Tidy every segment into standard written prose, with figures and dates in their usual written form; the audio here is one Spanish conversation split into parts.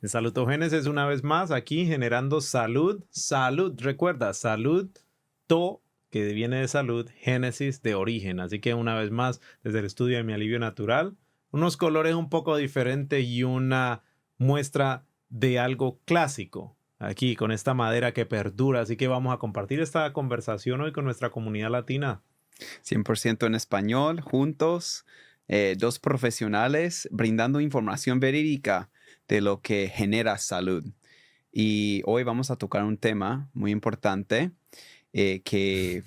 En Salutogénesis una vez más aquí generando salud, salud, recuerda, salud, to, que viene de salud, génesis de origen. Así que una vez más, desde el estudio de Mi Alivio Natural, unos colores un poco diferentes y una muestra de algo clásico aquí con esta madera que perdura. Así que vamos a compartir esta conversación hoy con nuestra comunidad latina. 100% en español, juntos, dos profesionales brindando información verídica de lo que genera salud. Y hoy vamos a tocar un tema muy importante que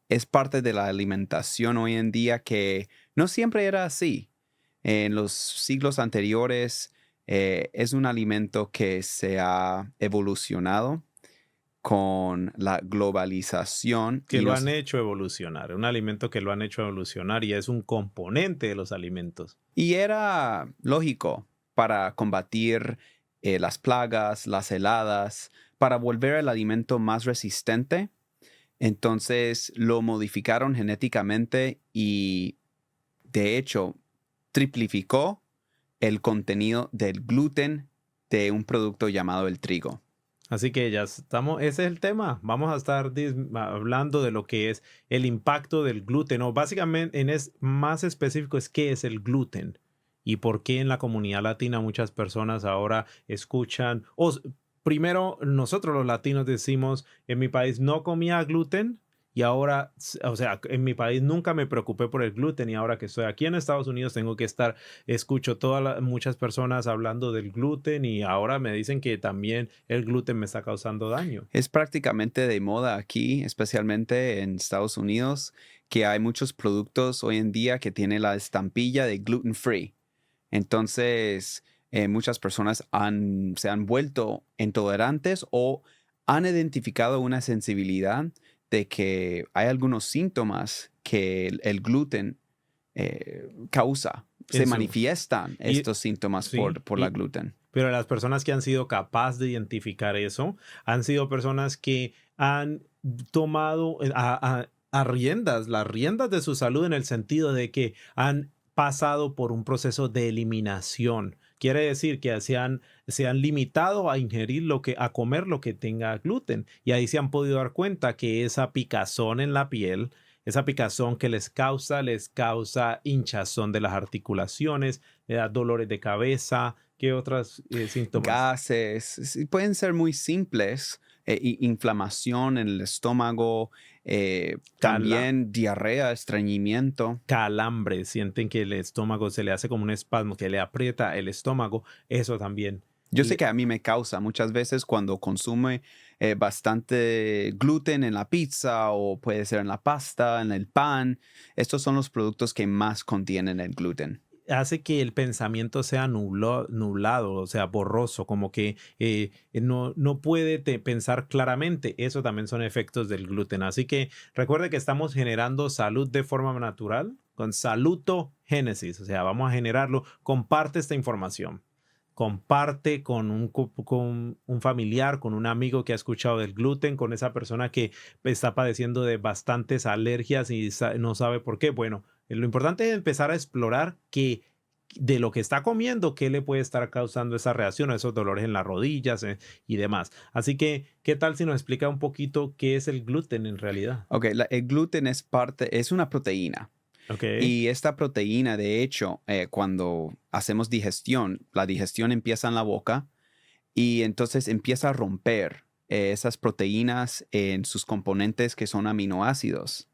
es parte de la alimentación hoy en día que no siempre era así. En los siglos anteriores es un alimento que se ha evolucionado con la globalización Que y lo han nos hecho evolucionar, un alimento que lo han hecho evolucionar y es un componente de los alimentos. Y era lógico para combatir las plagas, las heladas, para volver el alimento más resistente. Entonces lo modificaron genéticamente y de hecho triplificó el contenido del gluten de un producto llamado el trigo. Así que ya estamos, ese es el tema. Vamos a estar hablando de lo que es el impacto del gluten, o básicamente más específico es qué es el gluten y por qué en la comunidad latina muchas personas ahora escuchan, primero nosotros los latinos decimos, en mi país no comía gluten y ahora, o sea, en mi país nunca me preocupé por el gluten y ahora que estoy aquí en Estados Unidos tengo que estar, escucho muchas personas hablando del gluten y ahora me dicen que también el gluten me está causando daño. Es prácticamente de moda aquí, especialmente en Estados Unidos, que hay muchos productos hoy en día que tienen la estampilla de gluten free. Entonces, muchas personas se han vuelto intolerantes o han identificado una sensibilidad de que hay algunos síntomas que el gluten causa. En Se su, manifiestan y estos síntomas sí, por la gluten. pero las personas que han sido capaces de identificar eso han sido personas que han tomado las riendas de su salud en el sentido de que han pasado por un proceso de eliminación. Quiere decir que se han limitado a ingerir a comer lo que tenga gluten. Y ahí se han podido dar cuenta que esa picazón en la piel, esa picazón que les causa hinchazón de las articulaciones, le da dolores de cabeza. ¿Qué otros síntomas? Gases, sí, pueden ser muy simples, inflamación en el estómago, Cala, también diarrea, estreñimiento. calambre, sienten que el estómago se le hace como un espasmo, que le aprieta el estómago, eso también. Yo sé que a mí me causa muchas veces cuando consume bastante gluten en la pizza o puede ser en la pasta, en el pan. Estos son los productos que más contienen el gluten. Hace que el pensamiento sea nublado, o sea, borroso, como que no puede pensar claramente. Eso también son efectos del gluten. Así que recuerde que estamos generando salud de forma natural con salutogénesis, o sea, vamos a generarlo. Comparte esta información. Comparte con con un familiar, con un amigo que ha escuchado del gluten, con esa persona que está padeciendo de bastantes alergias y no sabe por qué. Bueno, lo importante es empezar a explorar de lo que está comiendo, qué le puede estar causando esa reacción, esos dolores en las rodillas y demás. Así que, ¿qué tal si nos explica un poquito qué es el gluten en realidad? Ok, el gluten es una proteína. Ok, Y esta proteína, de hecho, cuando hacemos digestión, la digestión empieza en la boca y entonces empieza a romper esas proteínas en sus componentes que son aminoácidos.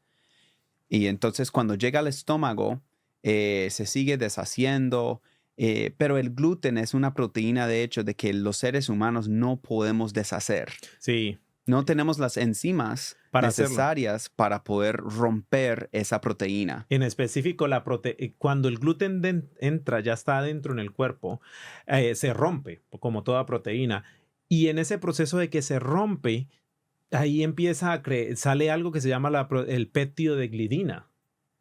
Y entonces cuando llega al estómago, se sigue deshaciendo, pero el gluten es una proteína, de hecho, de que los seres humanos no podemos deshacer. sí, No tenemos las enzimas para hacerlo. necesarias para poder romper esa proteína. En específico, cuando el gluten entra, ya está adentro en el cuerpo, se rompe, como toda proteína. Y en ese proceso de que se rompe, ahí empieza sale algo que se llama el péptido de gliadina,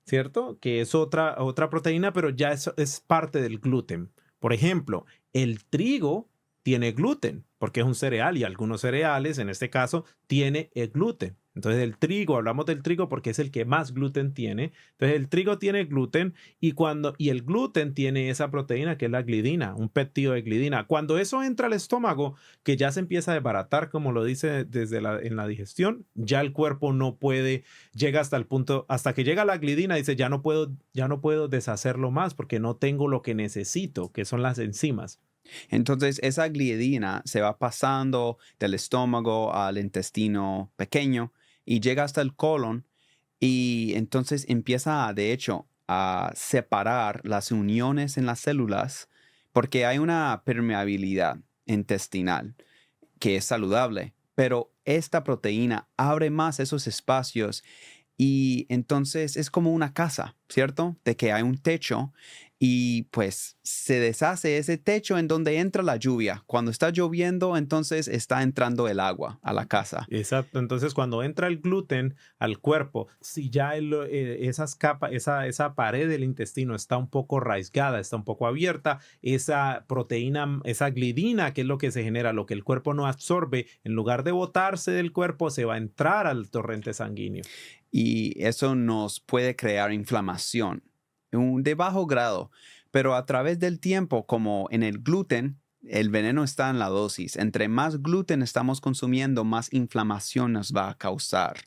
¿cierto? Que es otra proteína, pero ya es parte del gluten. Por ejemplo, el trigo tiene gluten, porque es un cereal y algunos cereales, en este caso, tiene el gluten. Entonces el trigo, hablamos del trigo porque es el que más gluten tiene. Entonces el trigo tiene gluten y el gluten tiene esa proteína que es la glidina, un péptido de glidina. Cuando eso entra al estómago, que ya se empieza a desbaratar, como lo dice en la digestión, ya el cuerpo no puede, llega hasta el punto, hasta que llega la glidina, dice, ya no puedo deshacerlo más porque no tengo lo que necesito, que son las enzimas. Entonces, esa gliadina se va pasando del estómago al intestino pequeño y llega hasta el colon y entonces empieza, de hecho, a separar las uniones en las células porque hay una permeabilidad intestinal que es saludable, pero esta proteína abre más esos espacios y entonces es como una casa, ¿cierto? De que hay un techo y pues se deshace ese techo en donde entra la lluvia. Cuando está lloviendo, entonces está entrando el agua a la casa. Exacto. Entonces, cuando entra el gluten al cuerpo, si ya esas capas, esa pared del intestino está un poco rasgada, está un poco abierta, esa proteína, esa glidina, que es lo que se genera, lo que el cuerpo no absorbe, en lugar de botarse del cuerpo, se va a entrar al torrente sanguíneo. Y eso nos puede crear inflamación de bajo grado, pero a través del tiempo, como en el gluten, el veneno está en la dosis. Entre más gluten estamos consumiendo, más inflamación nos va a causar.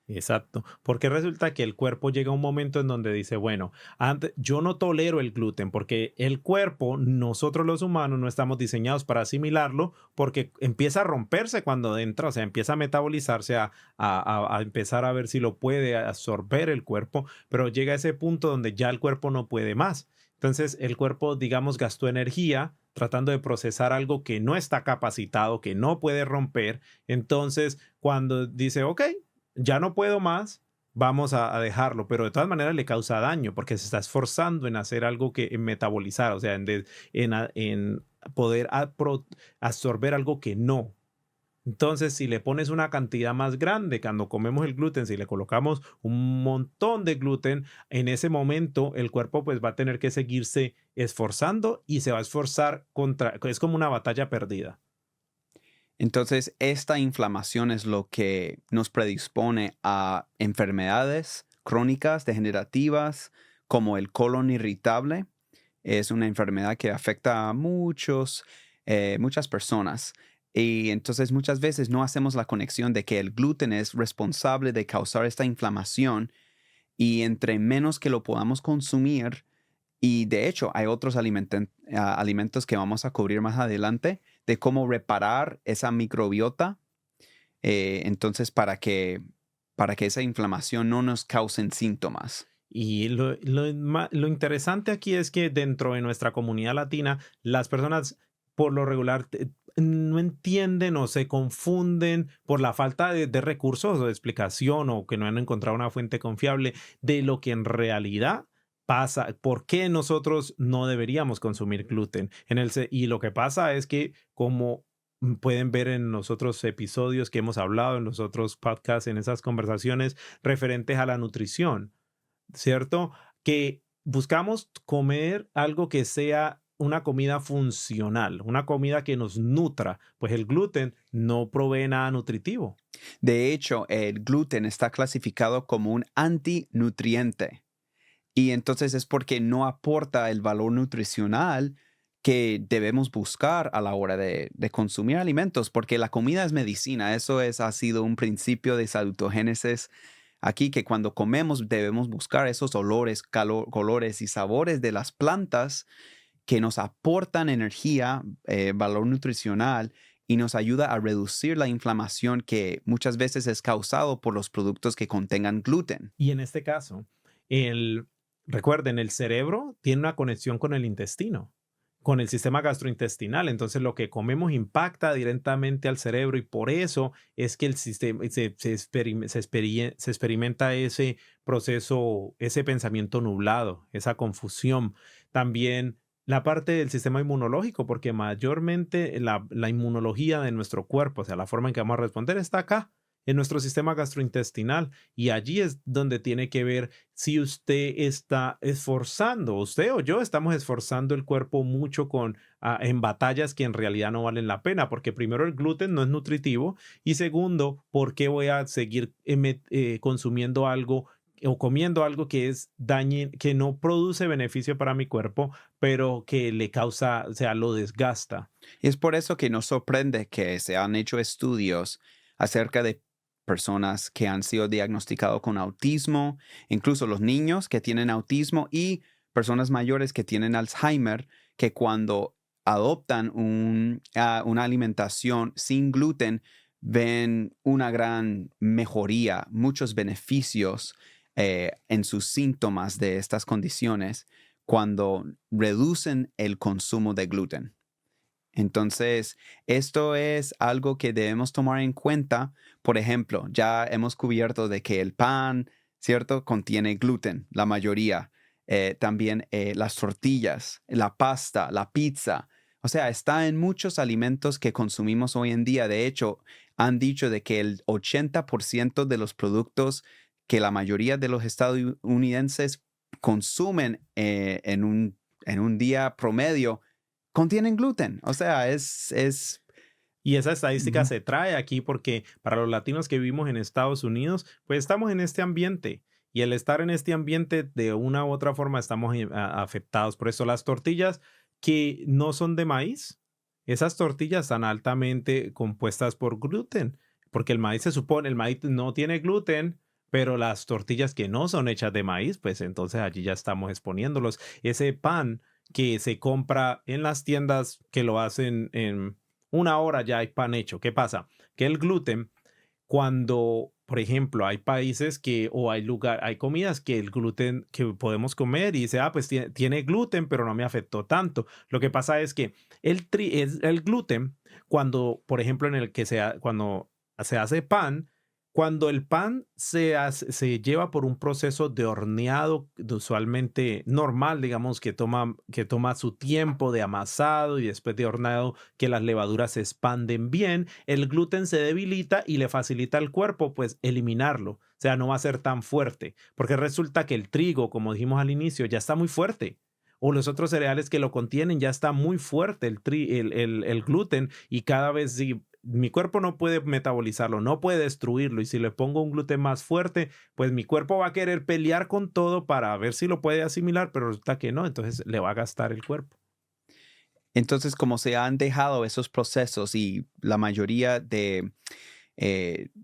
Exacto, porque resulta que el cuerpo llega a un momento en donde dice, bueno, antes, yo no tolero el gluten porque el cuerpo, nosotros los humanos no estamos diseñados para asimilarlo porque empieza a romperse cuando entra, o sea, empieza a metabolizarse, a empezar a ver si lo puede absorber el cuerpo, pero llega a ese punto donde ya el cuerpo no puede más. Entonces el cuerpo, digamos, gastó energía tratando de procesar algo que no está capacitado, que no puede romper. Entonces, cuando dice, ok, ya no puedo más, vamos a dejarlo, pero de todas maneras le causa daño porque se está esforzando en hacer algo que en metabolizar, o sea, en poder absorber algo que no. Entonces, si le pones una cantidad más grande, cuando comemos el gluten, si le colocamos un montón de gluten, en ese momento el cuerpo pues va a tener que seguirse esforzando y se va a esforzar contra, es como una batalla perdida. Entonces, esta inflamación es lo que nos predispone a enfermedades crónicas degenerativas como el colon irritable. Es una enfermedad que afecta a muchas personas. Y entonces muchas veces no hacemos la conexión de que el gluten es responsable de causar esta inflamación y entre menos que lo podamos consumir, y de hecho, hay otros alimentos que vamos a cubrir más adelante de cómo reparar esa microbiota. Entonces, para que esa inflamación no nos cause síntomas. Y lo interesante aquí es que dentro de nuestra comunidad latina, las personas por lo regular no entienden o se confunden por la falta de recursos o de explicación o que no han encontrado una fuente confiable de lo que en realidad pasa, por qué nosotros no deberíamos consumir gluten. Y lo que pasa es que como pueden ver en los otros episodios que hemos hablado, en los otros podcasts, en esas conversaciones referentes a la nutrición, ¿cierto? Que buscamos comer algo que sea una comida funcional, una comida que nos nutra, pues el gluten no provee nada nutritivo. De hecho, el gluten está clasificado como un antinutriente. Y entonces es porque no aporta el valor nutricional que debemos buscar a la hora de consumir alimentos, porque la comida es medicina. Ha sido un principio de salutogénesis aquí, que cuando comemos debemos buscar esos olores, colores y sabores de las plantas que nos aportan energía, valor nutricional y nos ayuda a reducir la inflamación que muchas veces es causado por los productos que contengan gluten. Y en este caso, el, recuerden, el cerebro tiene una conexión con el intestino, con el sistema gastrointestinal. Entonces, lo que comemos impacta directamente al cerebro y por eso es que el sistema se experimenta ese proceso, ese pensamiento nublado, esa confusión. También la parte del sistema inmunológico, porque mayormente la inmunología de nuestro cuerpo, o sea, la forma en que vamos a responder está acá en nuestro sistema gastrointestinal y allí es donde tiene que ver si usted está esforzando, usted o yo estamos esforzando el cuerpo mucho en batallas que en realidad no valen la pena, porque primero el gluten no es nutritivo y segundo, ¿por qué voy a seguir consumiendo algo o comiendo algo que es que no produce beneficio para mi cuerpo, pero que le causa, o sea, lo desgasta? Y es por eso que nos sorprende que se han hecho estudios acerca de personas que han sido diagnosticados con autismo, incluso los niños que tienen autismo y personas mayores que tienen Alzheimer, que cuando adoptan una alimentación sin gluten, ven una gran mejoría, muchos beneficios en sus síntomas de estas condiciones cuando reducen el consumo de gluten. Entonces, esto es algo que debemos tomar en cuenta. Por ejemplo, ya hemos cubierto de que el pan, ¿cierto? Contiene gluten, la mayoría. También las tortillas, la pasta, la pizza. O sea, está en muchos alimentos que consumimos hoy en día. De hecho, han dicho de que el 80% de los productos que la mayoría de los estadounidenses consumen en un día promedio contienen gluten. O sea, Y esa estadística Ujú. se trae aquí porque para los latinos que vivimos en Estados Unidos, pues estamos en este ambiente. Y el estar en este ambiente, de una u otra forma, estamos afectados. Por eso las tortillas que no son de maíz, esas tortillas están altamente compuestas por gluten. Porque el maíz se supone, el maíz no tiene gluten, pero las tortillas que no son hechas de maíz, pues entonces allí ya estamos exponiéndolos. Ese pan que se compra en las tiendas que lo hacen en una hora ya hay pan hecho. ¿Qué pasa? Que el gluten, cuando, por ejemplo, hay países o hay comidas que el gluten que podemos comer y dice, pues tiene gluten, pero no me afectó tanto. Lo que pasa es que el gluten, cuando, por ejemplo, cuando se hace pan, cuando el pan se lleva por un proceso de horneado usualmente normal, digamos, que toma su tiempo de amasado y después de horneado que las levaduras se expanden bien, el gluten se debilita y le facilita al cuerpo pues eliminarlo. O sea, no va a ser tan fuerte, porque resulta que el trigo, como dijimos al inicio, ya está muy fuerte. O los otros cereales que lo contienen ya está muy fuerte el gluten y cada vez si mi cuerpo no puede metabolizarlo, no puede destruirlo y si le pongo un gluten más fuerte, pues mi cuerpo va a querer pelear con todo para ver si lo puede asimilar, pero resulta que no, entonces le va a gastar el cuerpo. Entonces, como se han dejado esos procesos y la mayoría de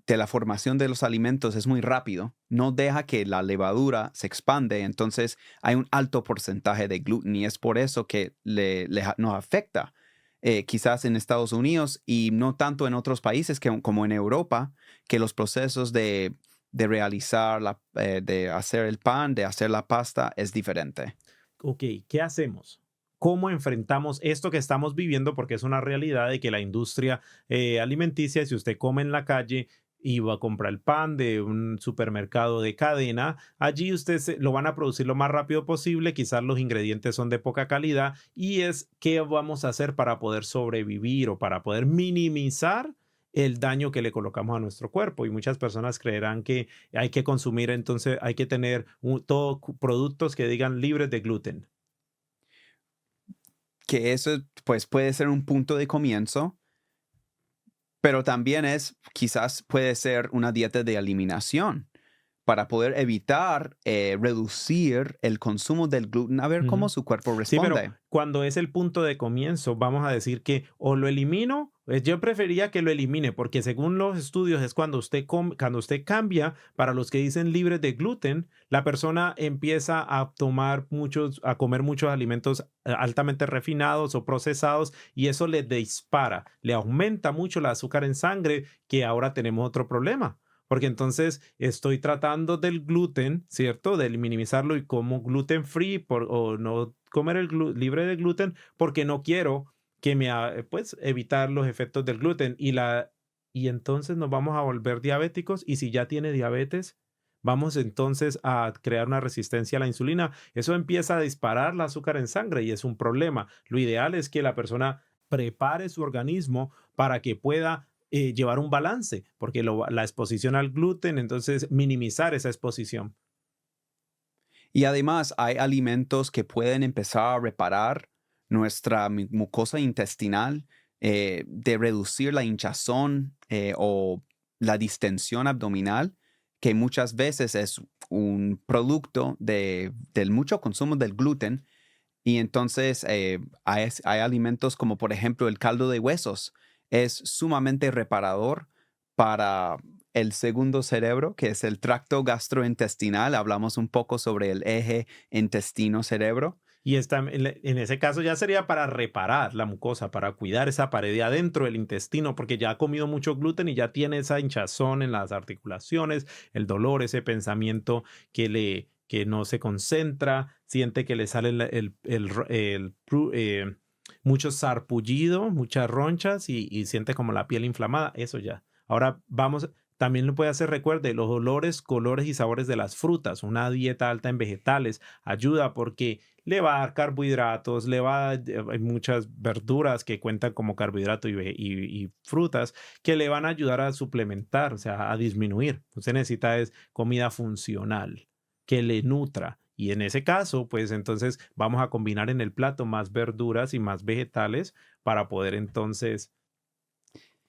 la formación de los alimentos es muy rápido, no deja que la levadura se expande, entonces hay un alto porcentaje de gluten y es por eso que nos afecta. Quizás en Estados Unidos y no tanto en otros países como en Europa, que los procesos de realizar, de hacer el pan, de hacer la pasta es diferente. Ok, ¿qué hacemos? ¿Cómo enfrentamos esto que estamos viviendo? Porque es una realidad de que la industria alimenticia, si usted come en la calle y va a comprar el pan de un supermercado de cadena, allí lo van a producir lo más rápido posible, quizás los ingredientes son de poca calidad y es qué vamos a hacer para poder sobrevivir o para poder minimizar el daño que le colocamos a nuestro cuerpo. Y muchas personas creerán que hay que consumir, entonces hay que tener productos que digan libres de gluten. Que eso pues puede ser un punto de comienzo, pero también quizás puede ser una dieta de eliminación para poder evitar reducir el consumo del gluten, a ver cómo Ujú. su cuerpo Sí, pero responde. cuando es el punto de comienzo, vamos a decir que o lo elimino, yo preferiría que lo elimine, porque según los estudios es cuando usted cambia para los que dicen libres de gluten, la persona empieza a comer muchos alimentos altamente refinados o procesados y eso le dispara, le aumenta mucho el azúcar en sangre, que ahora tenemos otro problema. Porque entonces estoy tratando del gluten, ¿cierto? De minimizarlo y como gluten free o no comer libre de gluten porque no quiero pues evitar los efectos del gluten y entonces nos vamos a volver diabéticos y si ya tiene diabetes, vamos entonces a crear una resistencia a la insulina. Eso empieza a disparar el azúcar en sangre y es un problema. Lo ideal es que la persona prepare su organismo para que pueda llevar un balance, porque la exposición al gluten, entonces minimizar esa exposición. Y además hay alimentos que pueden empezar a reparar nuestra mucosa intestinal, de reducir la hinchazón o la distensión abdominal, que muchas veces es un producto del mucho consumo del gluten. Y entonces hay alimentos como por ejemplo el caldo de huesos. Es sumamente reparador para el segundo cerebro, que es el tracto gastrointestinal. Hablamos un poco sobre el eje intestino-cerebro. Y en ese caso ya sería para reparar la mucosa, para cuidar esa pared de adentro del intestino, porque ya ha comido mucho gluten y ya tiene esa hinchazón en las articulaciones, el dolor, ese pensamiento que no se concentra, siente que le sale mucho sarpullido, muchas ronchas y siente como la piel inflamada, eso ya. Ahora vamos, también lo puede hacer, recuerde, los olores, colores y sabores de las frutas. Una dieta alta en vegetales ayuda porque le va a dar carbohidratos, hay muchas verduras que cuentan como carbohidrato y frutas que le van a ayudar a suplementar, o sea, a disminuir. Usted necesita es comida funcional, que le nutra. Y en ese caso, pues entonces vamos a combinar en el plato más verduras y más vegetales para poder entonces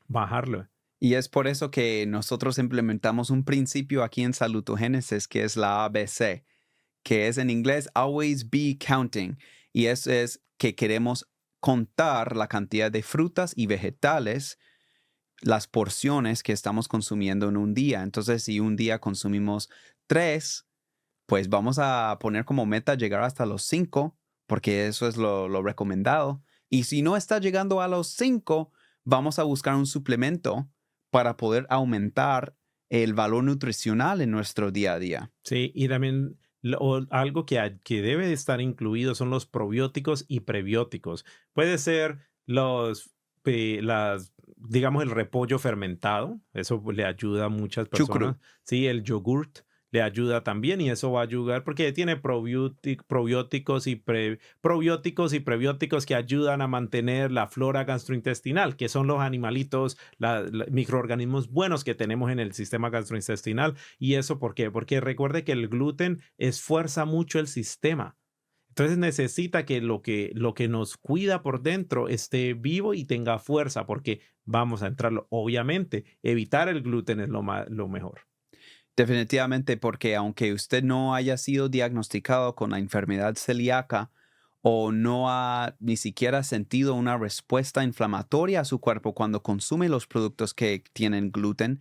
bajarlo. Y es por eso que nosotros implementamos un principio aquí en Salutogénesis que es la ABC, que es en inglés Always Be Counting. Y eso es que queremos contar la cantidad de frutas y vegetales, las porciones que estamos consumiendo en un día. Entonces, si un día consumimos 3, pues vamos a poner como meta llegar hasta los 5, porque eso es lo recomendado. Y si no está llegando a los 5, vamos a buscar un suplemento para poder aumentar el valor nutricional en nuestro día a día. Sí, y también algo que debe de estar incluido son los probióticos y prebióticos. Puede ser digamos, el repollo fermentado, eso le ayuda a muchas Chucrut. personas. Sí, el yogurt le ayuda también y eso va a ayudar porque tiene probióticos y prebióticos que ayudan a mantener la flora gastrointestinal, que son los animalitos, microorganismos buenos que tenemos en el sistema gastrointestinal. ¿Y eso por qué? Porque recuerde que el gluten esfuerza mucho el sistema. Entonces necesita que lo que nos cuida por dentro esté vivo y tenga fuerza, porque vamos a entrarlo. Obviamente, evitar el gluten es lo mejor. Definitivamente, porque aunque usted no haya sido diagnosticado con la enfermedad celíaca o no ha ni siquiera sentido una respuesta inflamatoria a su cuerpo cuando consume los productos que tienen gluten,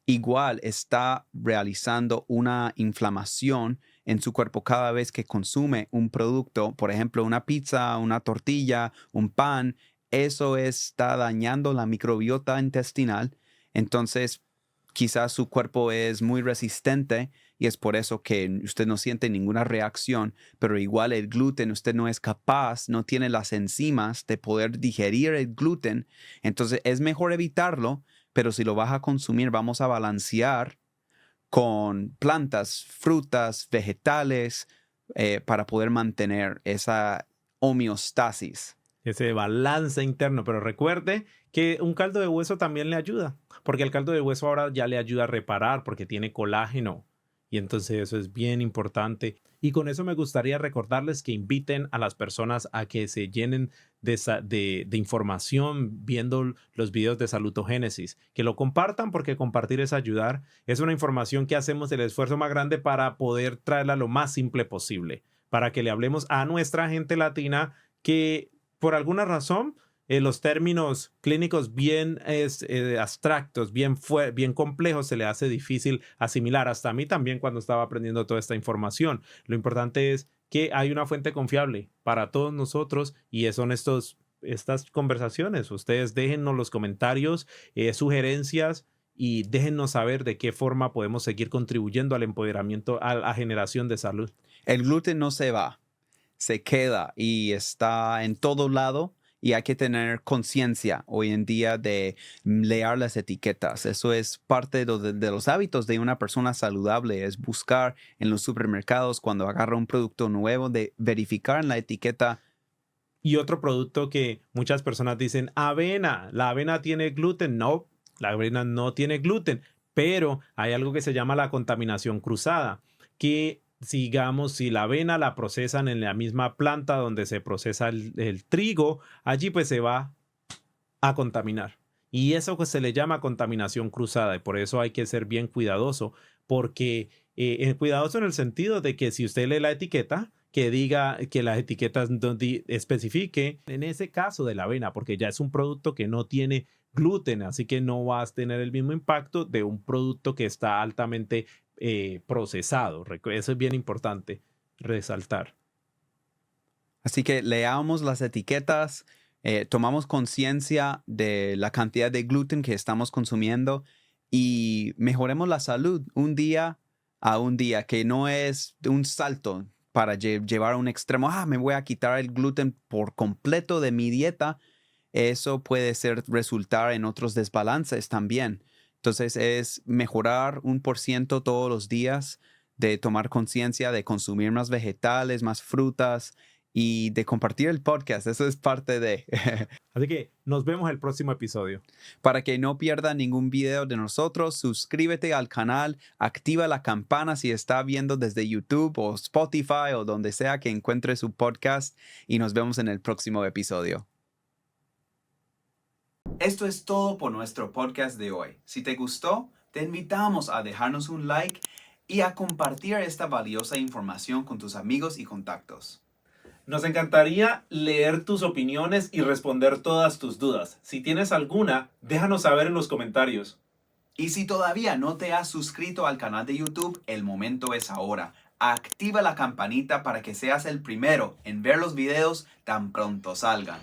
igual está realizando una inflamación en su cuerpo cada vez que consume un producto, por ejemplo, una pizza, una tortilla, un pan. Eso está dañando la microbiota intestinal. Entonces, quizás su cuerpo es muy resistente y es por eso que usted no siente ninguna reacción, pero igual el gluten, usted no es capaz, no tiene las enzimas de poder digerir el gluten. Entonces, es mejor evitarlo, pero si lo vas a consumir, vamos a balancear con plantas, frutas, vegetales, para poder mantener esa homeostasis. Ese balance interno, pero recuerde que un caldo de hueso también le ayuda, porque el caldo de hueso ahora ya le ayuda a reparar porque tiene colágeno y entonces eso es bien importante. Y con eso me gustaría recordarles que inviten a las personas a que se llenen de información viendo los videos de Salutogénesis, que lo compartan porque compartir es ayudar. Es una información que hacemos el esfuerzo más grande para poder traerla lo más simple posible, para que le hablemos a nuestra gente latina que por alguna razón, los términos clínicos bien abstractos, bien complejos, se le hace difícil asimilar. Hasta a mí también cuando estaba aprendiendo toda esta información. Lo importante es que hay una fuente confiable para todos nosotros y son estas conversaciones. Ustedes déjennos los comentarios, sugerencias y déjennos saber de qué forma podemos seguir contribuyendo al empoderamiento, a la generación de salud. El gluten no se va, se queda y está en todo lado y hay que tener conciencia hoy en día de leer las etiquetas. Eso es parte de los hábitos de una persona saludable, es buscar en los supermercados cuando agarra un producto nuevo, de verificar en la etiqueta. Y otro producto que muchas personas dicen, avena, ¿la avena tiene gluten? No, la avena no tiene gluten, pero hay algo que se llama la contaminación cruzada, que digamos, si la avena la procesan en la misma planta donde se procesa el trigo, allí pues se va a contaminar. Y eso pues se le llama contaminación cruzada y por eso hay que ser bien cuidadoso, porque cuidadoso en el sentido de que si usted lee la etiqueta, que diga que las etiquetas especifique, en ese caso de la avena, porque ya es un producto que no tiene gluten, así que no vas a tener el mismo impacto de un producto que está altamente procesado. Eso es bien importante resaltar. Así que leamos las etiquetas, tomamos conciencia de la cantidad de gluten que estamos consumiendo y mejoremos la salud un día a un día, que no es un salto para llevar a un extremo. Me voy a quitar el gluten por completo de mi dieta. Eso puede resultar en otros desbalances también. Entonces es mejorar 1% todos los días, de tomar conciencia, de consumir más vegetales, más frutas y de compartir el podcast. Eso es parte de... Así que nos vemos el próximo episodio. Para que no pierda ningún video de nosotros, suscríbete al canal, activa la campana si está viendo desde YouTube o Spotify o donde sea que encuentre su podcast y nos vemos en el próximo episodio. Esto es todo por nuestro podcast de hoy. Si te gustó, te invitamos a dejarnos un like y a compartir esta valiosa información con tus amigos y contactos. Nos encantaría leer tus opiniones y responder todas tus dudas. Si tienes alguna, déjanos saber en los comentarios. Y si todavía no te has suscrito al canal de YouTube, el momento es ahora. Activa la campanita para que seas el primero en ver los videos tan pronto salgan.